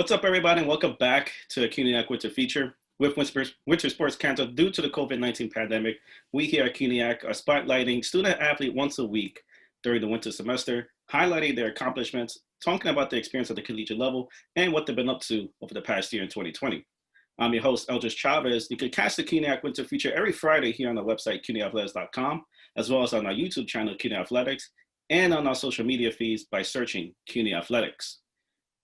What's up, everybody, and welcome back to CUNYAC Winter Feature. With winter sports canceled due to the COVID-19 pandemic, we here at CUNYAC are spotlighting student-athlete once a week during the winter semester, highlighting their accomplishments, talking about the experience at the collegiate level, and what they've been up to over the past year in 2020. I'm your host, Eldridge Chavez. You can catch the CUNYAC Winter Feature every Friday here on the website, cunyathletics.com, as well as on our YouTube channel, CUNY Athletics, and on our social media feeds by searching CUNY Athletics.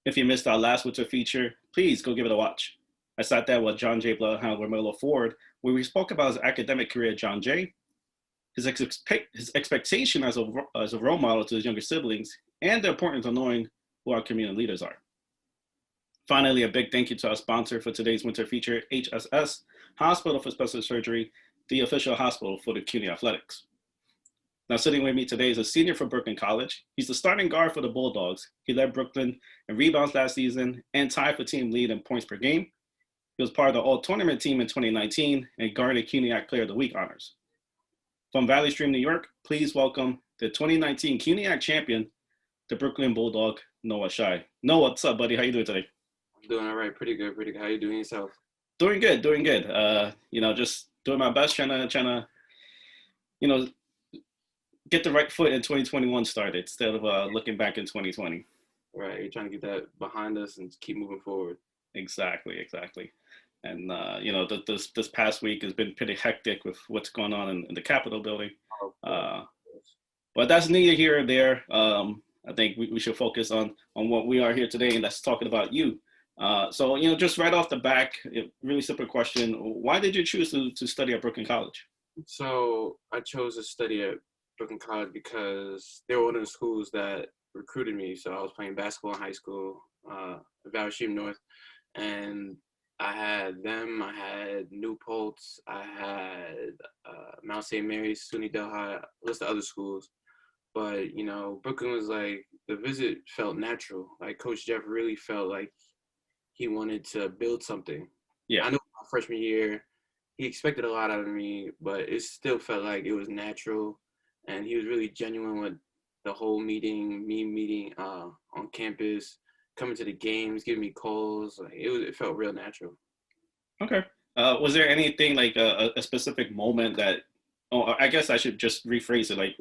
If you missed our last winter feature, please go give it a watch. I sat there with John J. Bloodhound Romello Ford, where we spoke about his academic career at John Jay, his expectation as a role model to his younger siblings, and the importance of knowing who our community leaders are. Finally, a big thank you to our sponsor for today's winter feature, HSS, Hospital for Special Surgery, the official hospital for the CUNY Athletics. Now, sitting with me today is a senior for Brooklyn College. He's the starting guard for the Bulldogs. He led Brooklyn in rebounds last season and tied for team lead in points per game. He was part of the all-tournament team in 2019 and garnered CUNYAC Player of the Week honors. From Valley Stream, New York, please welcome the 2019 CUNYAC champion, the Brooklyn Bulldog, Noah Shai. Noah, what's up, buddy? How you doing today? I'm doing all right. Pretty good. How you doing yourself? Doing good. Just doing my best, trying to, get the right foot in 2021 started instead of looking back in 2020. Right. You're trying to get that behind us and keep moving forward. Exactly. And, this past week has been pretty hectic with what's going on in the Capitol building. But that's neither here or there. I think we should focus on what we are here today, and that's talking about you. Just right off the back, really simple question. Why did you choose to study at Brooklyn College? So I chose to study at Brooklyn College because they were one of the schools that recruited me. So I was playing basketball in high school, Valley Stream North, and I had them. I had New Paltz. I had Mount St. Mary's, SUNY Delhi, a list of other schools. But Brooklyn was like, the visit felt natural. Like Coach Jeff really felt like he wanted to build something. Yeah. I know my freshman year, he expected a lot out of me, but it still felt like it was natural. And he was really genuine with the whole meeting on campus, coming to the games, giving me calls. Like it felt real natural. Okay. Was there anything like a specific moment that, I guess I should just rephrase it. Like,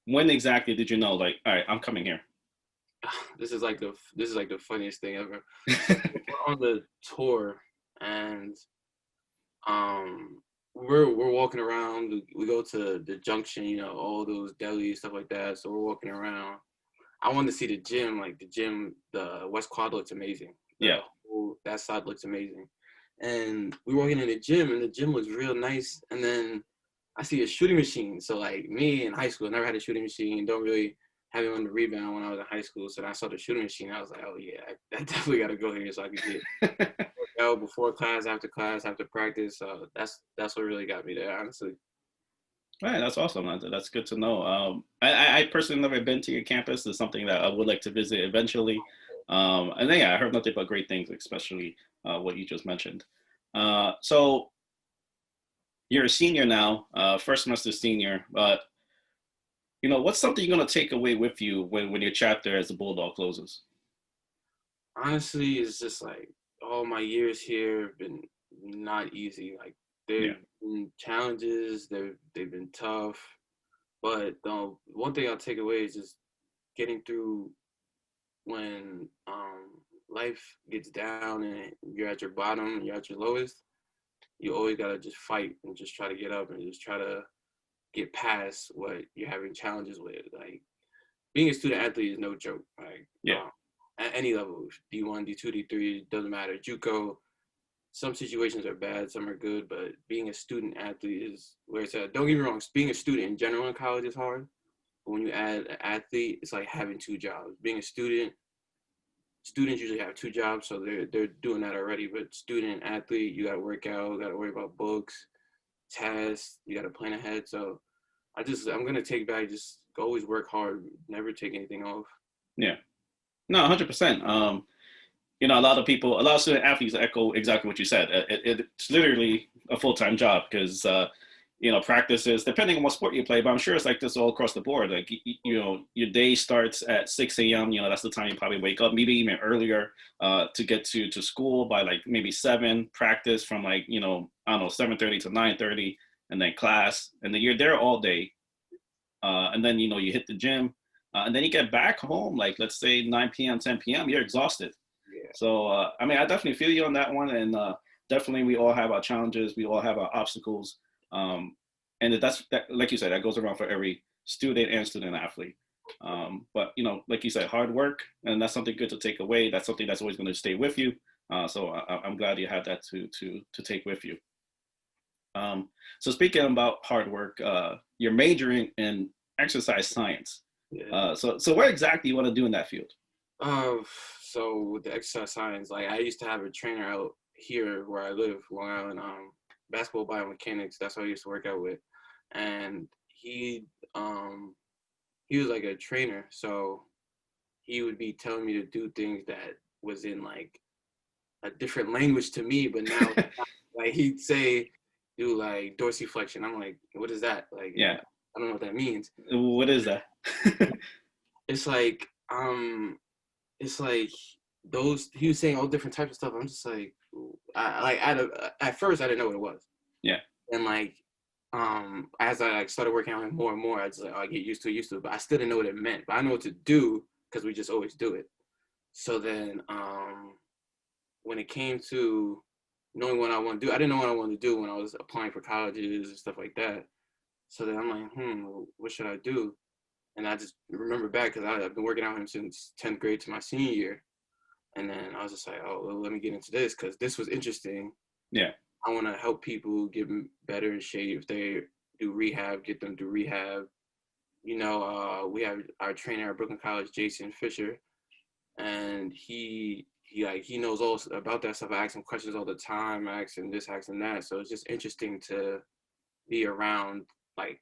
when exactly did you know, like, all right, I'm coming here? This is like the funniest thing ever. We're on the tour and we're walking around. We go to the junction, all those delis, stuff like that. So we're walking around. I wanted to see the gym. Like the West Quad looks amazing. Yeah. That side looks amazing. And we were walking in the gym, and the gym was real nice. And then I see a shooting machine. So like me in high school, never had a shooting machine. Don't really have it on the rebound when I was in high school. So then I saw the shooting machine. I was like, oh yeah, I definitely got to go here so I could get out before class, after practice. So that's what really got me there, honestly. All right, that's awesome. That's good to know. I personally never been to your campus. It's something that I would like to visit eventually. And then, yeah, I heard nothing but great things, especially what you just mentioned. So you're a senior now, first semester senior, but what's something you're going to take away with you when your chapter as a Bulldog closes? Honestly, it's just like all my years here have been not easy. Like they've been challenges, they've been tough. But the one thing I'll take away is just getting through when life gets down and you're at your bottom, you're at your lowest. You always gotta just fight and just try to get up and just try to get past what you're having challenges with. Like being a student athlete is no joke. Like at any level, D1, D2, D3, doesn't matter. JUCO, some situations are bad, some are good, but being a student athlete is where it's at. Don't get me wrong, being a student in general in college is hard. But when you add an athlete, it's like having two jobs. Being a student, students usually have two jobs, so they're doing that already. But student athlete, you gotta work out, gotta worry about books, tests, you gotta plan ahead. So I'm gonna take back, just always work hard, never take anything off. Yeah. No, 100%. A lot of student athletes echo exactly what you said. It's literally a full-time job because, practices, depending on what sport you play, but I'm sure it's like this all across the board. Like, your day starts at 6 a.m., that's the time you probably wake up, maybe even earlier, to get to school by like maybe 7, practice from like, I don't know, 7:30 to 9:30, and then class, and then you're there all day. And then, you hit the gym, and then you get back home, like let's say 9 p.m., 10 p.m., you're exhausted. Yeah. So, I mean, I definitely feel you on that one. And definitely we all have our challenges. We all have our obstacles. And that, like you said, that goes around for every student and student athlete. But, like you said, hard work, and that's something good to take away. That's something that's always going to stay with you. So I'm glad you have that to take with you. So speaking about hard work, you're majoring in exercise science. Yeah. So what exactly you want to do in that field? So with the exercise science, like I used to have a trainer out here where I live, Long Island, basketball biomechanics. That's what I used to work out with, and he was like a trainer, so he would be telling me to do things that was in like a different language to me, but now like he'd say do like dorsiflexion. I'm like, what is that? Like, Yeah. I don't know what that means. What is that? It's like it's like those, he was saying all different types of stuff. I'm just like, at first I didn't know what it was. Yeah. And like as I like started working on it more and more, I just like, I get used to it, but I still didn't know what it meant. But I know what to do because we just always do it. So then when it came to knowing what I want to do, I didn't know what I wanted to do when I was applying for colleges and stuff like that. So then I'm like, what should I do? And I just remember back because I've been working out with him since 10th grade to my senior year. And then I was just like, oh, well, let me get into this because this was interesting. Yeah. I want to help people get better in shape. If they do rehab, get them to rehab. We have our trainer at Brooklyn College, Jason Fisher, and he knows all about that stuff. I ask him questions all the time. I ask him this, I ask him that. So it's just interesting to be around like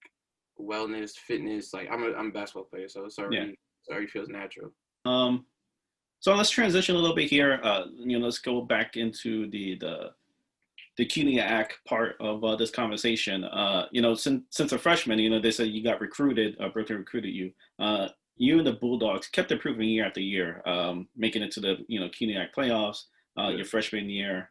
wellness, fitness. Like I'm a basketball player, so it already feels natural. So let's transition a little bit here. Let's go back into the CUNYAC part of this conversation. Since a freshman, they said you got recruited, Brooklyn recruited you. You and the Bulldogs kept improving year after year, making it to the CUNYAC playoffs your freshman year,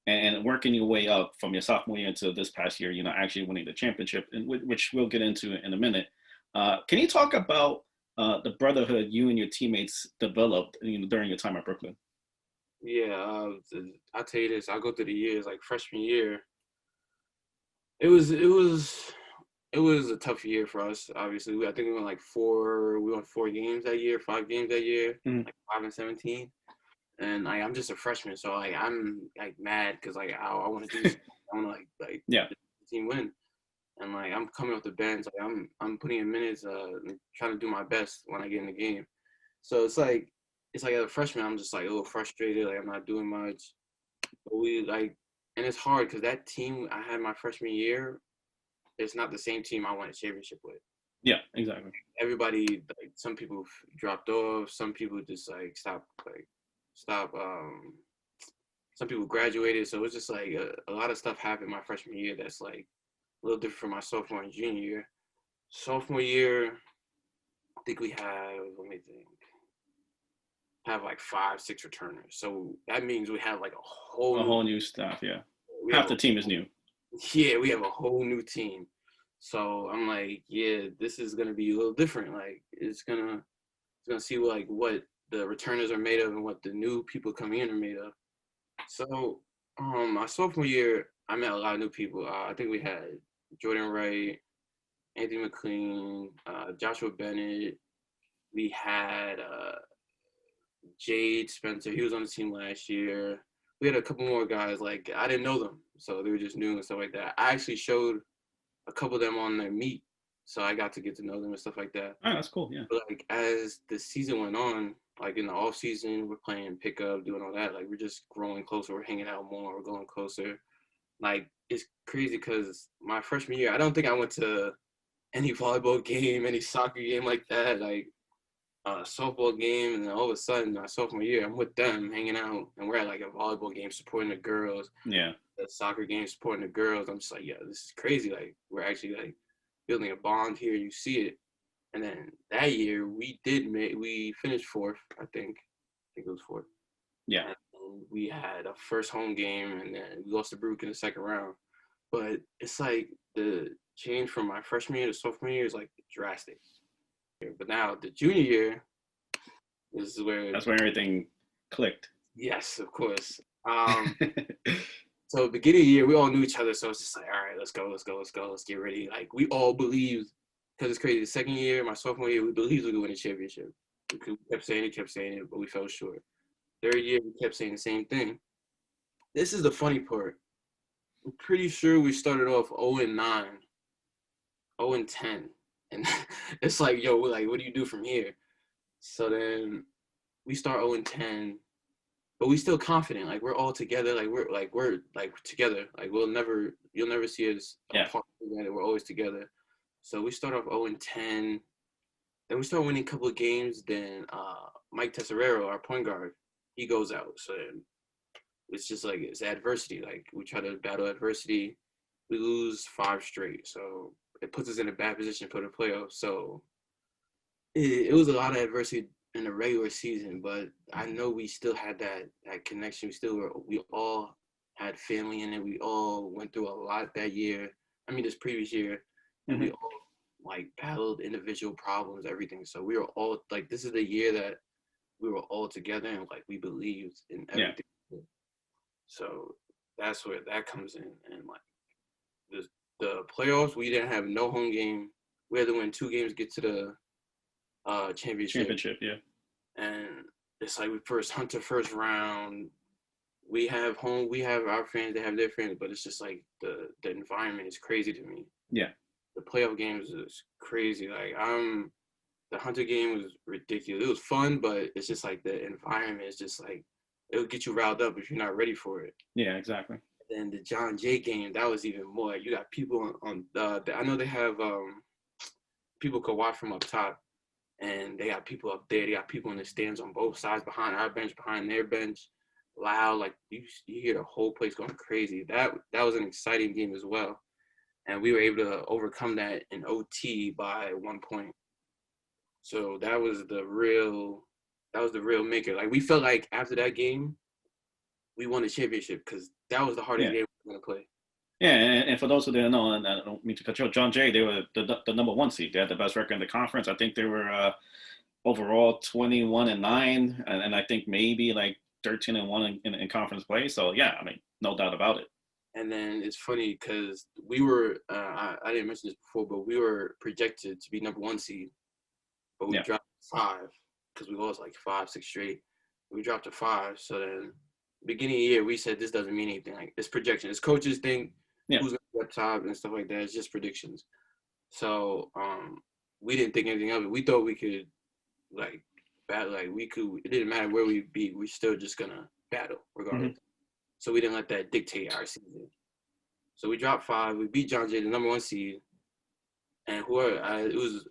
and working your way up from your sophomore year into this past year. Actually winning the championship, which we'll get into in a minute. Can you talk about the brotherhood you and your teammates developed during your time at Brooklyn? Yeah, I'll tell you this. I'll go through the years. Like freshman year, it was a tough year for us. Obviously, I think we won 4 games that year, 5 games that year, like 5-17. And like I'm just a freshman, so like I'm like mad because like I want to do this. I want to like yeah, the team win. And like I'm coming off the bench, like I'm putting in minutes, trying to do my best when I get in the game. So it's like as a freshman, I'm just like a little frustrated, like I'm not doing much. But and it's hard because that team I had my freshman year, it's not the same team I won a championship with. Yeah, exactly. Everybody, like some people dropped off, some people just like stopped. Some people graduated, so it's just like a lot of stuff happened my freshman year that's like a little different from my sophomore and junior year. Sophomore year, I think we have, like 5-6 returners. So that means we have like a whole new staff. Yeah, half the team is new. Yeah, we have a whole new team. So I'm like, yeah, this is gonna be a little different. Like it's gonna see like what the returners are made of and what the new people coming in are made of. So my sophomore year, I met a lot of new people. I think we had Jordan Wright, Anthony McLean, Joshua Bennett. We had Jade Spencer. He was on the team last year. We had a couple more guys. Like I didn't know them, so they were just new and stuff like that. I actually showed a couple of them on their meet, so I got to get to know them and stuff like that. Oh, that's cool. Yeah. But like as the season went on, like in the off season, we're playing pickup, doing all that. Like we're just growing closer. We're hanging out more. We're going closer. Like it's crazy because my freshman year, I don't think I went to any volleyball game, any soccer game like that. Like softball game, and then all of a sudden, my sophomore year, I'm with them hanging out, and we're at like a volleyball game supporting the girls. Yeah. the soccer game, supporting the girls. I'm just like, yeah, this is crazy. Like we're actually like building a bond here. You see it. And then that year we finished fourth, I think. I think it was fourth. Yeah. And we had a first home game, and then we lost to Brook in the second round. But it's like the change from my freshman year to sophomore year is like drastic. But now the junior year is where, That's when everything clicked. yes, of course. So beginning of the year, we all knew each other, so it's just like, all right, let's go, let's get ready. Like we all believed, because it's crazy. The second year, my sophomore year, we believed we could win a championship. We kept saying it, but we fell short. Third year, we kept saying the same thing. This is the funny part. I'm pretty sure we started off 0-9, 0-10, and it's like, yo, like, what do you do from here? So then we start 0-10, but we still confident. Like we're all together. Like we're together. Like you'll never see us apart together. We're always together. So we start off 0-10. Then we start winning a couple of games. Then Mike Tesserero, our point guard, he goes out. So then it's just like it's adversity. Like we try to battle adversity. We lose 5 straight. So it puts us in a bad position for the playoffs. So it was a lot of adversity in the regular season, but I know we still had that connection. We all had family in it. We all went through a lot that year. I mean, this previous year, and we all like battled individual problems, everything. So we were all like, this is the year that we were all together and like we believed in everything. Yeah. So that's where that comes in, and like the playoffs, we didn't have no home game. We had to win 2 games to get to the championship, yeah. And it's like we Hunter first round. We have our fans, they have their fans, but it's just like the environment is crazy to me. Yeah. The playoff games is crazy. Like the Hunter game was ridiculous. It was fun, but it's just like the environment is just like it'll get you riled up if you're not ready for it. Yeah, exactly. And the John Jay game, that was even more. You got people on I know they have people could watch from up top. And they got people up there. They got people in the stands on both sides, behind our bench, behind their bench, loud. Like you hear the whole place going crazy. That was an exciting game as well, and we were able to overcome that in OT by 1 point. So that was the real maker. Like we felt like after that game, we won the championship because that was the hardest game we were gonna play. Yeah, and for those who didn't know, and I don't mean to cut you off, John Jay, they were the number 1 seed. They had the best record in the conference. I think they were overall 21-9, and I think maybe like 13-1 in conference play. So yeah, I mean, no doubt about it. And then it's funny because we were I didn't mention this before, but we were projected to be number 1 seed, but we dropped 5 because we lost like 5, 6 straight. We dropped to 5. So then beginning of the year, we said this doesn't mean anything. Like it's projection. It's coaches think who's gonna be up top and stuff like that. It's just predictions. So we didn't think anything of it. We thought we could like battle. Like we could. It didn't matter where we be. We're still just gonna battle regardless. So we didn't let that dictate our season. So we dropped 5. We beat John Jay, the number 1 seed, and it was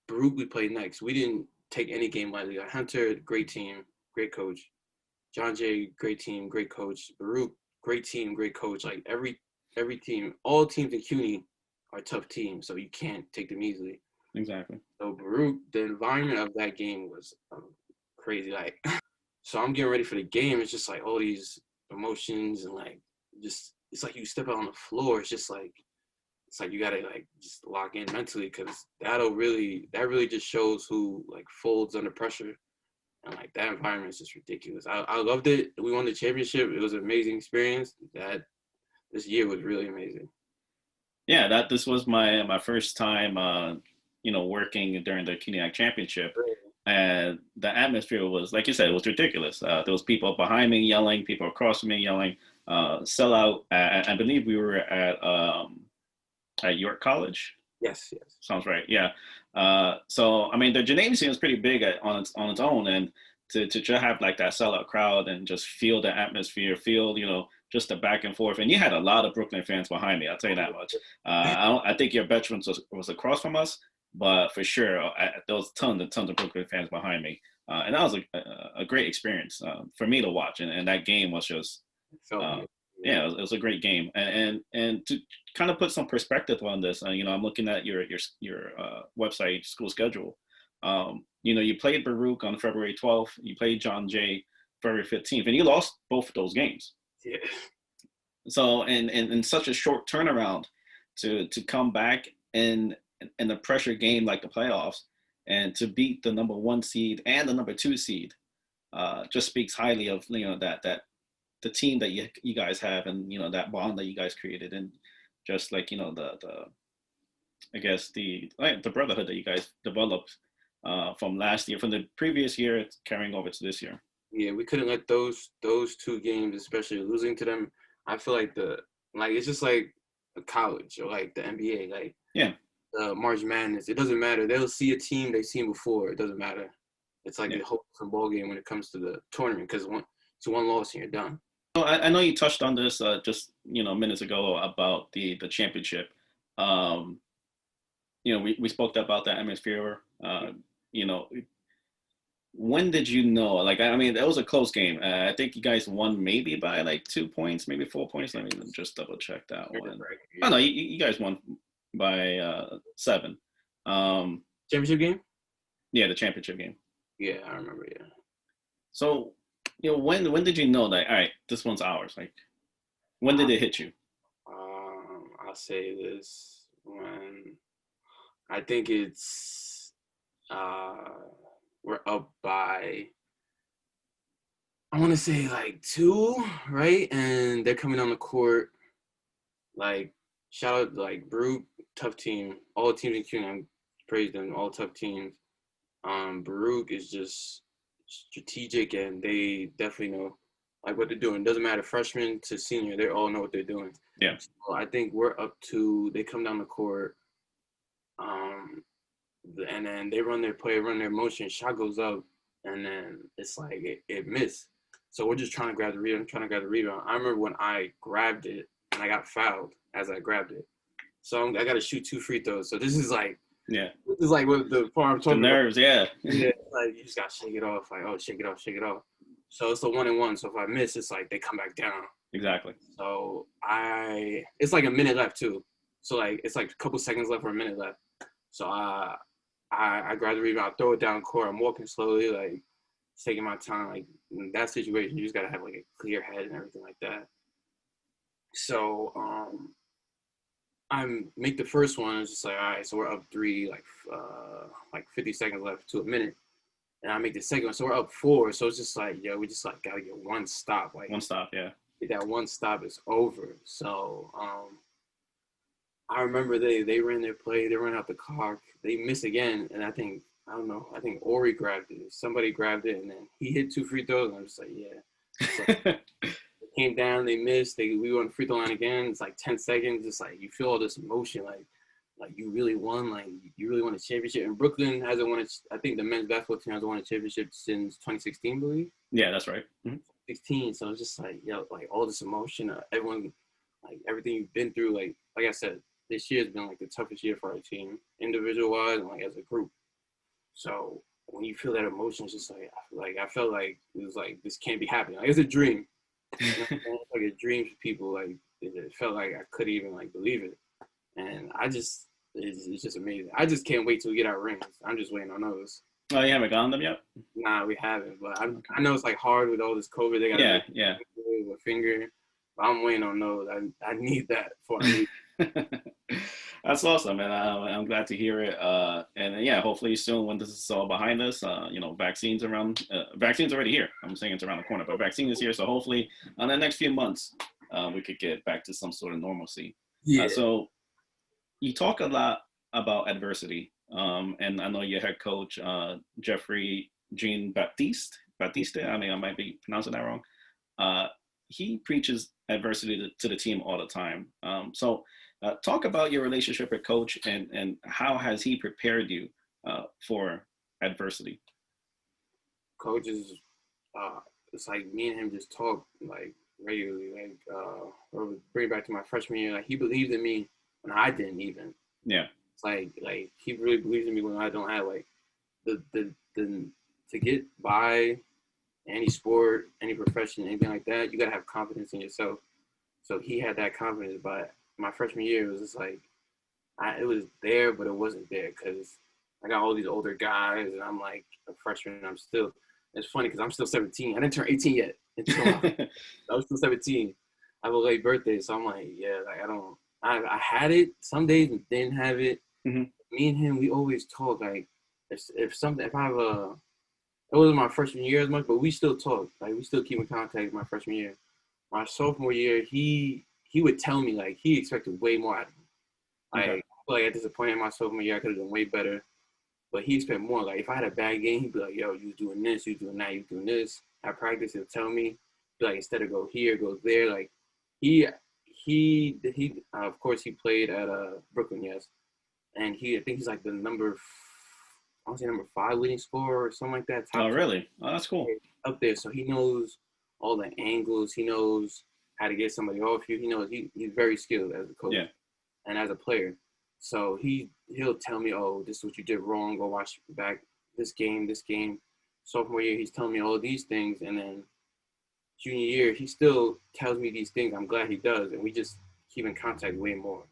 Baruch we played next. We didn't take any game lightly. Like Hunter, great team, great coach. John Jay, great team, great coach. Baruch, great team, great coach. Like every team, all teams in CUNY are tough teams, so you can't take them easily. Exactly. So Baruch, the environment of that game was crazy. Like, so I'm getting ready for the game. It's just like all these emotions and like just it's like you step out on the floor. It's like you gotta like just lock in mentally because that really just shows who like folds under pressure. And like that environment is just ridiculous. I loved it. We won the championship. It was an amazing experience. This year was really amazing. Yeah, this was my first time, working during the CUNYAC championship, and the atmosphere was, like you said, it was ridiculous. There was people behind me yelling, people across from me yelling, sellout. I believe we were at York College. Yes. Sounds right. Yeah. So I mean, the gymnasium is pretty big on its own, and to have like that sellout crowd and just feel the atmosphere, feel just the back and forth, and you had a lot of Brooklyn fans behind me. I'll tell you that much. I think your veterans was across from us, but for sure there was tons of Brooklyn fans behind me, and that was a great experience for me to watch, and that game was just Yeah, it was a great game, and to kind of put some perspective on this, I'm looking at your website school schedule. You played Baruch on February 12th, you played John Jay February 15th, and you lost both of those games. Yeah. So, and in such a short turnaround, to come back in a pressure game like the playoffs, and to beat the number 1 seed and the number 2 seed, just speaks highly of that the team that you guys have, and that bond that you guys created, and just like the I guess the brotherhood that you guys developed from last year, from the previous year, carrying over to this year. Yeah, we couldn't let those 2 games, especially losing to them. I feel like it's just like a college or like the NBA, like Yeah, March Madness. It doesn't matter. They'll see a team they've seen before. It doesn't matter. It's like yeah. a hopeless ball game when it comes to the tournament, because it's one loss and you're done. So I know you touched on this just minutes ago about the championship. We spoke about that atmosphere. You know, when did you know? Like, I mean, that was a close game. I think you guys won maybe by like 2 points, maybe 4 points. Let me just double check that one. Oh no, you guys won by 7. Championship game? Yeah, the championship game. Yeah, I remember. Yeah. So, when did you know that? All right, this one's ours. Like, when did it hit you? I'll say this when I think it's we're up by, I want to say like 2, right? And they're coming on the court. Like, shout out like Baruch, tough team. All teams in CUNYAC, praise them. All tough teams. Baruch is just strategic, and they definitely know like what they're doing. Doesn't matter freshman to senior, they all know what they're doing. Yeah. So I think we're up to, they come down the court, and then they run their play, run their motion, shot goes up, and then it's like it missed. So we're just trying to grab the rebound. I remember when I grabbed it and I got fouled as I grabbed it. So I got to shoot 2 free throws. So this is like, this is like what the part I'm talking about. The nerves, yeah. Yeah, like you just got to shake it off. Like, oh, shake it off. So it's a 1-and-1. So if I miss, it's like they come back down. Exactly. So it's like a minute left too. So like it's like a couple seconds left or a minute left. So I grab the rebound, I throw it down court. I'm walking slowly, like taking my time. Like in that situation, you just gotta have like a clear head and everything like that. So I make the first one. It's just like, all right, so we're up 3, like 50 seconds left to a minute. And I make the second one, so we're up 4. So it's just like, we just like gotta get one stop. Like one stop, yeah. That one stop is over. So I remember they ran their play, they ran out the clock, they missed again, and I think Ori grabbed it. Somebody grabbed it, and then he hit 2 free throws, and I'm just like, yeah. So they came down, they missed, we went free throw line again. It's like 10 seconds, just like you feel all this emotion, like you really won, like you really won a championship. And Brooklyn hasn't won I think the men's basketball team hasn't won a championship since 2016, I believe. Yeah, that's right. 16. So it's just like, like all this emotion, everyone, like everything you've been through, like I said, this year has been like the toughest year for our team, individual wise and like as a group. So when you feel that emotion, it's just like I felt like it was like, this can't be happening. Like it's a dream. It's like a dream for people. Like it felt like I couldn't even like believe it. And it's just amazing. I just can't wait till we get our rings. I'm just waiting on those. Oh, you haven't gotten them yet? Nah, we haven't. But I know it's like hard with all this COVID. They got a finger. But I'm waiting on those. I need that for me. That's awesome, man. I'm glad to hear it. And yeah, hopefully soon, when this is all behind us, vaccines already here. I'm saying it's around the corner, but vaccine is here. So hopefully in the next few months, we could get back to some sort of normalcy. Yeah. So you talk a lot about adversity. And I know your head coach, Jeffrey Jean Baptiste. I mean, I might be pronouncing that wrong. He preaches adversity to the team all the time. So talk about your relationship with Coach, and how has he prepared you for adversity? Coach is, it's like me and him just talk like regularly. Like, bring it back to my freshman year. Like he believed in me when I didn't even. Yeah. It's like he really believes in me when I don't have like the to get by any sport, any profession, anything like that. You gotta have confidence in yourself. So he had that confidence. But my freshman year, it was just like, it was there, but it wasn't there because I got all these older guys, and I'm like a freshman. And it's funny because I'm still 17. I didn't turn 18 yet until I was still 17. I have a late birthday, so I'm like, yeah, like I had it some days and didn't have it. Hmm. Me and him, we always talk like if I have a, it wasn't my freshman year as much, but we still talk. Like we still keep in contact my freshman year. My sophomore year, he would tell me like he expected way more out of me. Like, Okay. I feel like I disappointed my sophomore year. I could have done way better. But he expected more. Like if I had a bad game, he'd be like, "Yo, you doing this, you doing that, you doing this." At practice, he'll tell me, be like, instead of go here, go there. Like he he of course he played at Brooklyn, yes, and I think he's like the I want to say number 5 leading scorer or something like that. Oh, Top 20 really? Oh, that's cool. up there. So he knows all the angles. He knows how to get somebody off you. He knows he's very skilled as a coach Yeah. and as a player. So he'll tell me, oh, this is what you did wrong. Go watch back this game, this game. Sophomore year, he's telling me all these things, and then junior year, he still tells me these things. I'm glad he does, and we just keep in contact way more.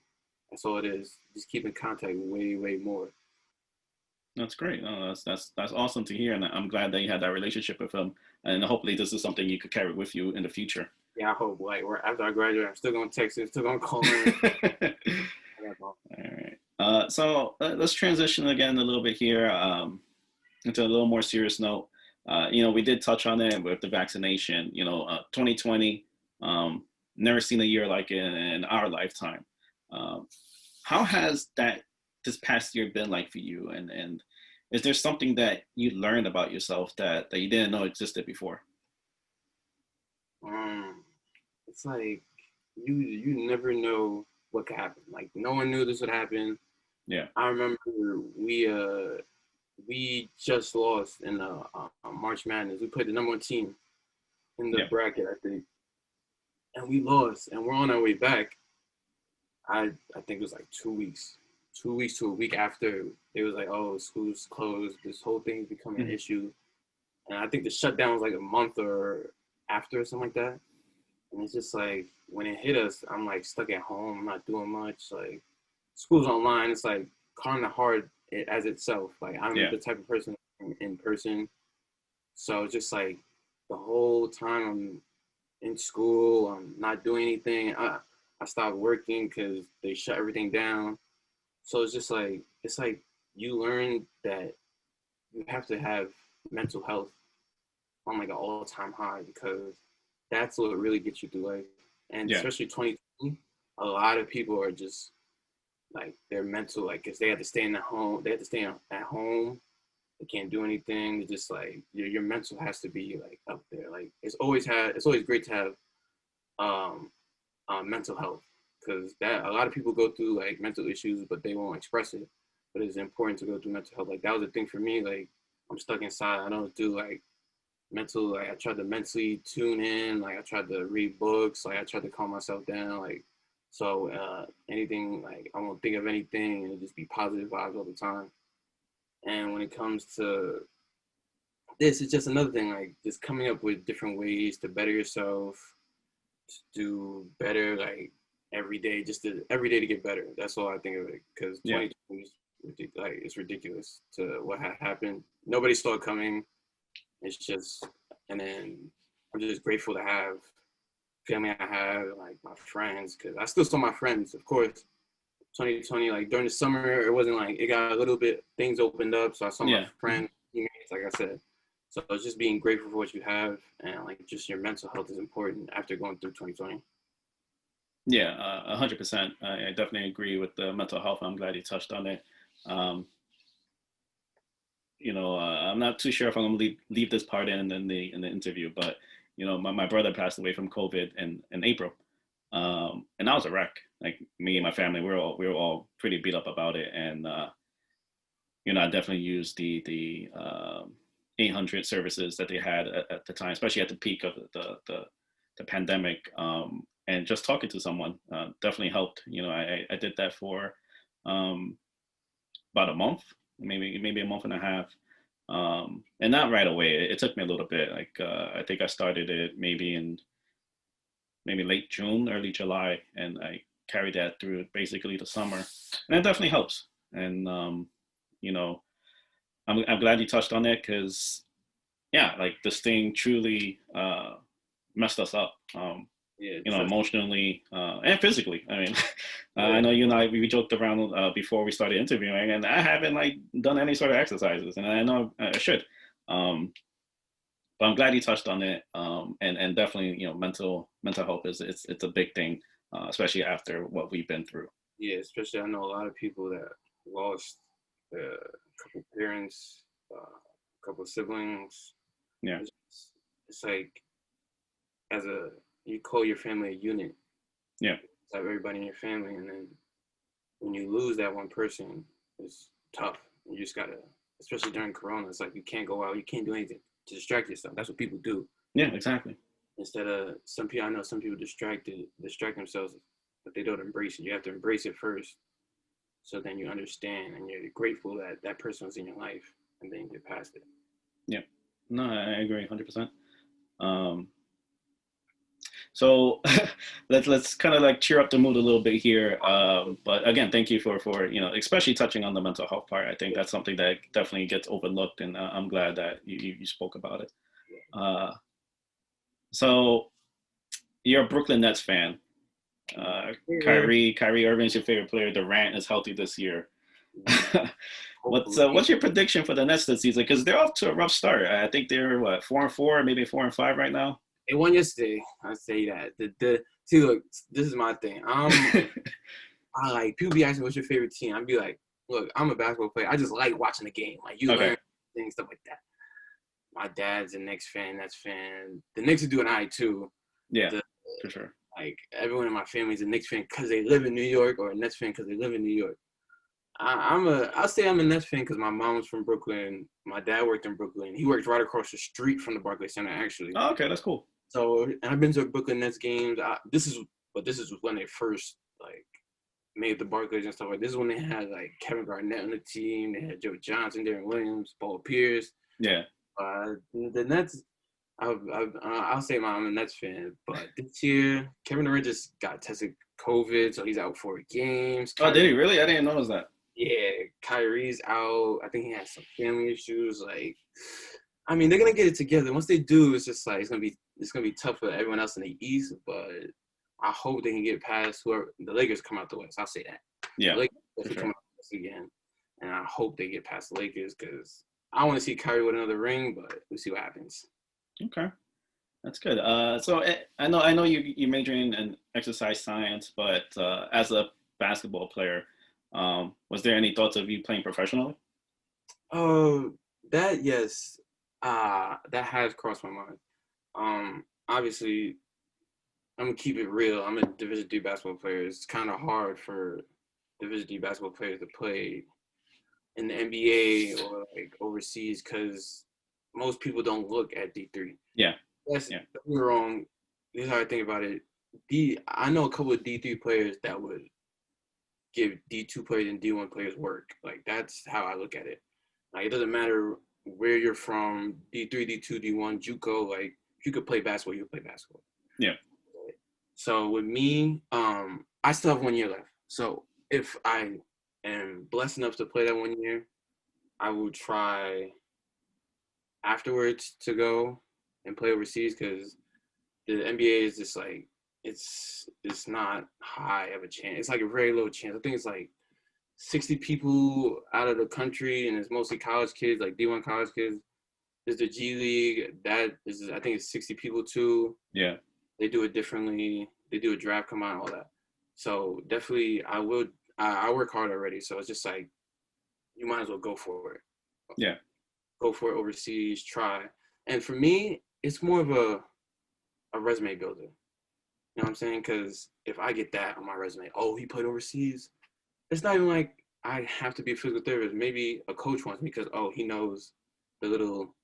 That's all it is. Just keep in contact way, way more. That's great. Oh, that's awesome to hear, and I'm glad that you had that relationship with him. And hopefully, this is something you could carry with you in the future. Yeah, I hope like after I graduate, I'm still gonna text him, still gonna call him. All right. So let's transition again a little bit here into a little more serious note. We did touch on it with the vaccination. 2020, never seen a year like it in our lifetime. Um, how has this past year been like for you? And is there something that you learned about yourself that you didn't know existed before? Um, it's like you never know what could happen. Like no one knew this would happen. Yeah. I remember we just lost in the March Madness. We played the number 1 team in the Yeah. bracket, I think, and we lost. And we're on our way back. I think it was like 2 weeks to a week after it was like, oh, school's closed. This whole thing's becoming an Mhm. issue. And I think the shutdown was like a month or after or something like that. And it's just like when it hit us, I'm like stuck at home, I'm not doing much. Like school's online. It's like kind of hard as itself. Like I'm Yeah. the type of person in person. So it's just like the whole time I'm in school, I'm not doing anything. I stopped working because they shut everything down. So it's like you learn that you have to have mental health on like an all-time high because that's what really gets you through life. And Yeah. especially 2020, a lot of people are just like their mental, like, because they have to stay in the home, they have to stay at home. They can't do anything. It's just like your mental has to be like up there. Like it's always great to have um, mental health because that a lot of people go through like mental issues, but they won't express it. But it's important to go through mental health. Like that was a thing for me. Like I'm stuck inside. I don't do like mental. Like I tried to mentally tune in. Like I tried to read books. Like I tried to calm myself down. Like so anything like I won't think of anything and just be positive vibes all the time. And when it comes to this, it's just another thing. Like just coming up with different ways to better yourself, to do better. Like every day to get better. That's all I think of it. Because Yeah. 2020 is like it's ridiculous to what had happened. Nobody saw it coming. It's just, and then I'm just grateful to have family I have, like my friends, because I still saw my friends, of course. 2020, like during the summer, it wasn't like it got a little bit, things opened up. So I saw my Yeah. friends, teammates, like I said. So it's just being grateful for what you have and like just your mental health is important after going through 2020. Yeah. 100%. I definitely agree with the mental health. I'm glad you touched on it. Um, I'm not too sure if I'm going to leave this part in the interview, but my brother passed away from COVID in April, and I was a wreck. Like me and my family, we were all pretty beat up about it, and I definitely used the 800 services that they had at the time, especially at the peak of the pandemic, and just talking to someone definitely helped. I did that for um, about a month, maybe a month and a half. And not right away. It took me a little bit. Like I think I started it maybe in maybe late June, early July, and I carried that through basically the summer, and that definitely helps. And you know, I'm glad you touched on it because yeah, like this thing truly messed us up. Yeah, Emotionally and physically. I mean, I yeah, know you and we joked around before we started interviewing, and I haven't like done any sort of exercises, and I know I should. Um, but I'm glad you touched on it, and definitely, mental health it's a big thing, especially after what we've been through. yeah. Especially, I know a lot of people that lost a couple parents, a couple siblings. Yeah, It's, it's like as a you call your family a unit. yeah, It's like everybody in your family, and then when you lose that one person, it's tough. You just gotta, especially during Corona, it's like you can't go out, you can't do anything to distract yourself. That's what people do. yeah, exactly. Instead of some people, I know some people distract themselves, but they don't embrace it. You have to embrace it first, so then you understand and you're grateful that that person was in your life, and then you get past it. Yeah, no, I agree 100%. Um, So let's kind of like cheer up the mood a little bit here. But again, thank you for especially touching on the mental health part. I think that's something that definitely gets overlooked, and I'm glad that you spoke about it. Uh, so you're a Brooklyn Nets fan. Yeah, Kyrie Irving's your favorite player. Durant is healthy this year. hopefully. What's your prediction for the Nets this season? Because they're off to a rough start. I think they're what 4-4, maybe 4-5 right now. They won yesterday. I say that. The see, look, this is my thing. I like people be asking what's your favorite team. I'd be like, look, I'm a basketball player. I just like watching the game. Like you Okay. learn things, stuff like that. My dad's a Knicks fan. Nets fan. The Knicks are doing all right too. Yeah, The, for sure. like everyone in my family is a Knicks fan because they live in New York, or a Nets fan because they live in New York. I'll say I'm a Nets fan because my mom's from Brooklyn. My dad worked in Brooklyn. He worked right across the street from the Barclays Center, actually. Oh, okay, that's cool. So, and I've been to Brooklyn Nets games. This is when they first like made the Barclays and stuff like. This is when they had like Kevin Garnett on the team. They had Joe Johnson, Darren Williams, Paul Pierce. Yeah. The Nets. I'll say I'm a Nets fan, but this year Kevin Durant just got tested COVID, so he's out 4 games. Oh, did he really? I didn't notice that. Yeah, Kyrie's out. I think he has some family issues. Like, I mean, they're gonna get it together. Once they do, it's just like it's gonna be tough for everyone else in the East. But I hope they can get past whoever the Lakers come out the West. I'll say that. Yeah, the Lakers for sure. come out the West again, and I hope they get past the Lakers because I want to see Kyrie with another ring. But we'll see what happens. Okay, that's good. So I know you majoring in exercise science, but as a basketball player, was there any thoughts of you playing professionally? Oh, that yes, that has crossed my mind. Obviously, I'm gonna keep it real. I'm a Division III basketball player. It's kind of hard for Division III basketball players to play in the NBA or like overseas because most people don't look at D3. Yeah, That's yeah, don't get me wrong. This is how I think about it. I know a couple of D3 players that would give D2 players and D1 players work. Like that's how I look at it. Like it doesn't matter where you're from, D3, D2, D1, JUCO. Like if you could play basketball, you play basketball. yeah. So with me, I still have 1 year left. So if I am blessed enough to play that 1 year, I will try afterwards to go and play overseas because the NBA is just like it's not high of a chance. It's like a very low chance. I think it's like 60 people out of the country, and it's mostly college kids, like D1 college kids. There's the G League. That is, I think it's 60 people too. Yeah. They do it differently. They do a draft, come out, all that. So definitely, I would. I work hard already, so it's just like you might as well go for it. Yeah. Go for it overseas. Try. And for me, it's more of a resume builder. You know what I'm saying? Because if I get that on my resume, oh, he played overseas. It's not even like I have to be a physical therapist. Maybe a coach wants me because he knows the little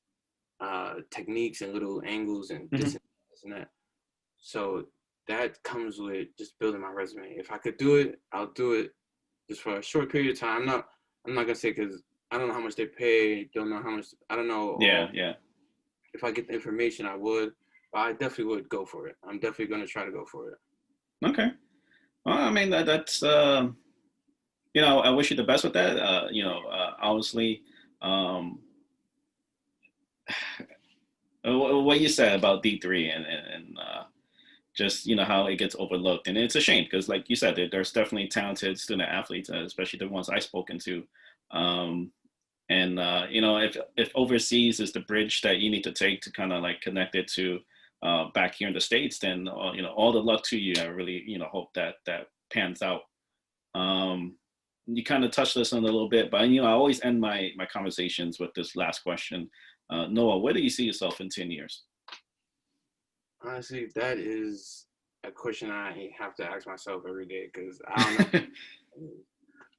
techniques and little angles and this and that. So that comes with just building my resume. If I could do it, I'll do it just for a short period of time. I'm not gonna say because I don't know how much they pay. Don't know how much. I don't know. Yeah. Yeah. If I get the information, I would. But I definitely would go for it. I'm definitely going to try to go for it. Okay. Well, I mean that's I wish you the best with that. Obviously, um, what you said about D3 and just how it gets overlooked, and it's a shame because, like you said, there's definitely talented student athletes, especially the ones I've spoken to. Um, and if overseas is the bridge that you need to take to kind of like connect it to back here in the States, then all the luck to you. I really hope that pans out. Um, you kind of touched this on a little bit, but I always end my conversations with this last question. Noah, where do you see yourself in 10 years? Honestly, that is a question I have to ask myself every day because I don't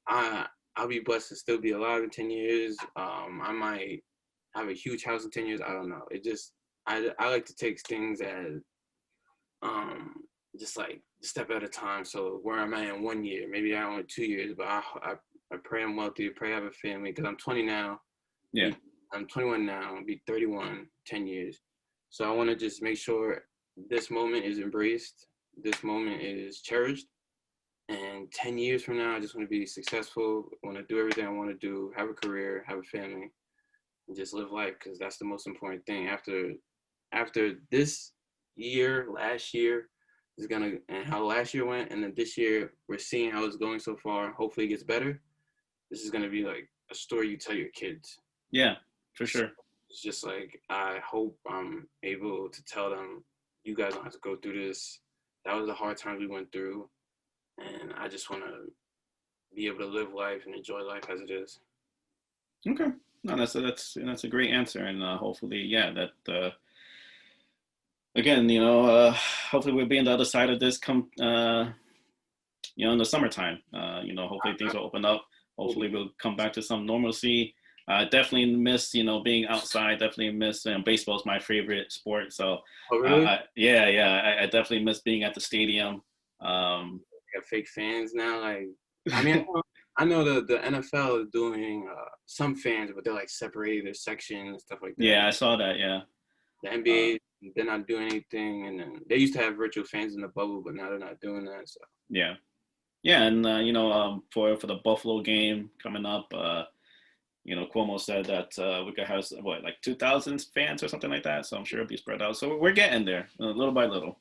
know. I'll be blessed to still be alive in 10 years. I might have a huge house in 10 years. I don't know. It just, I like to take things as just like a step at a time. So where am I in 1 year? Maybe I only 2 years, but I pray I'm wealthy, pray I have a family because I'm 20 now. Yeah. I'm 21 now. I'll be 31, 10 years. So I want to just make sure this moment is embraced. This moment is cherished. And 10 years from now, I just want to be successful. I want to do everything I want to do, have a career, have a family, and just live life because that's the most important thing. After this year, last year is gonna and how last year went, and then this year we're seeing how it's going so far. Hopefully it gets better. This is gonna be like a story you tell your kids. Yeah, for sure. It's just like I hope I'm able to tell them, you guys don't have to go through this. That was the hard times we went through, and I just want to be able to live life and enjoy life as it is. Okay. No, that's a great answer, and hopefully, yeah, that again, hopefully we'll be on the other side of this come in the summertime. Hopefully things will open up. Hopefully we'll come back to some normalcy. Definitely miss, being outside. Definitely miss. Baseball is my favorite sport, so Oh, really? I definitely miss being at the stadium. Got fake fans now. Like, I mean, I know the NFL is doing some fans, but they're like separating their sections and stuff like that. Yeah, I saw that. Yeah. The NBA, they're not doing anything, and then they used to have virtual fans in the bubble, but now they're not doing that. So Yeah. Yeah, and for the Buffalo game coming up, Cuomo said that we could have what, like 2,000 fans or something like that. So I'm sure it'll be spread out. So we're getting there, little by little.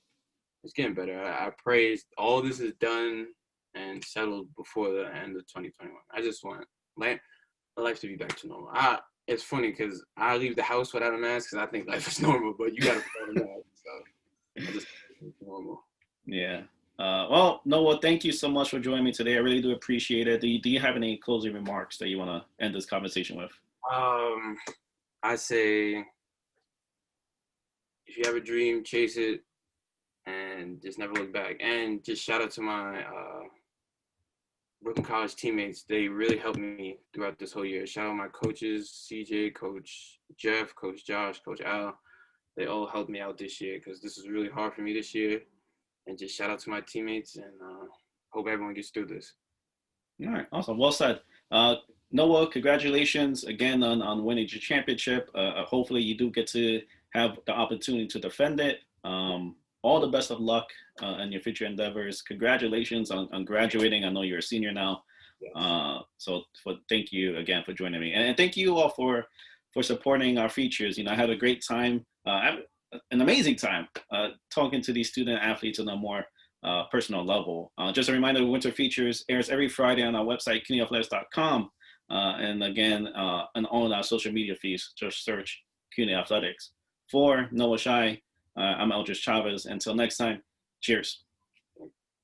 it's getting better. I pray all this is done and settled before the end of 2021. I just want life to be back to normal. It's funny because I leave the house without a mask because I think life is normal, but you gotta put on a mask. So I just think it's normal. Yeah. Well, Noah, thank you so much for joining me today. I really do appreciate it. Do you have any closing remarks that you want to end this conversation with? I say if you have a dream, chase it and just never look back. And just shout out to my Brooklyn College teammates. They really helped me throughout this whole year. Shout out my coaches, CJ, Coach Jeff, Coach Josh, Coach Al. They all helped me out this year because this is really hard for me this year. And just shout out to my teammates and hope everyone gets through this. All right, awesome. Well said. Noah, congratulations again on winning your championship. Hopefully you do get to have the opportunity to defend it. All the best of luck in your future endeavors. Congratulations on graduating. I know you're a senior now. Yes. Thank you again for joining me. And thank you all for supporting our features. I had a great time, an amazing time talking to these student athletes on a more personal level. Just a reminder, Winter Features airs every Friday on our website, CUNYathletics.com. And again, on all our social media feeds, just search CUNY Athletics. For Noah Shai, I'm Eldridge Chavez. Until next time, cheers.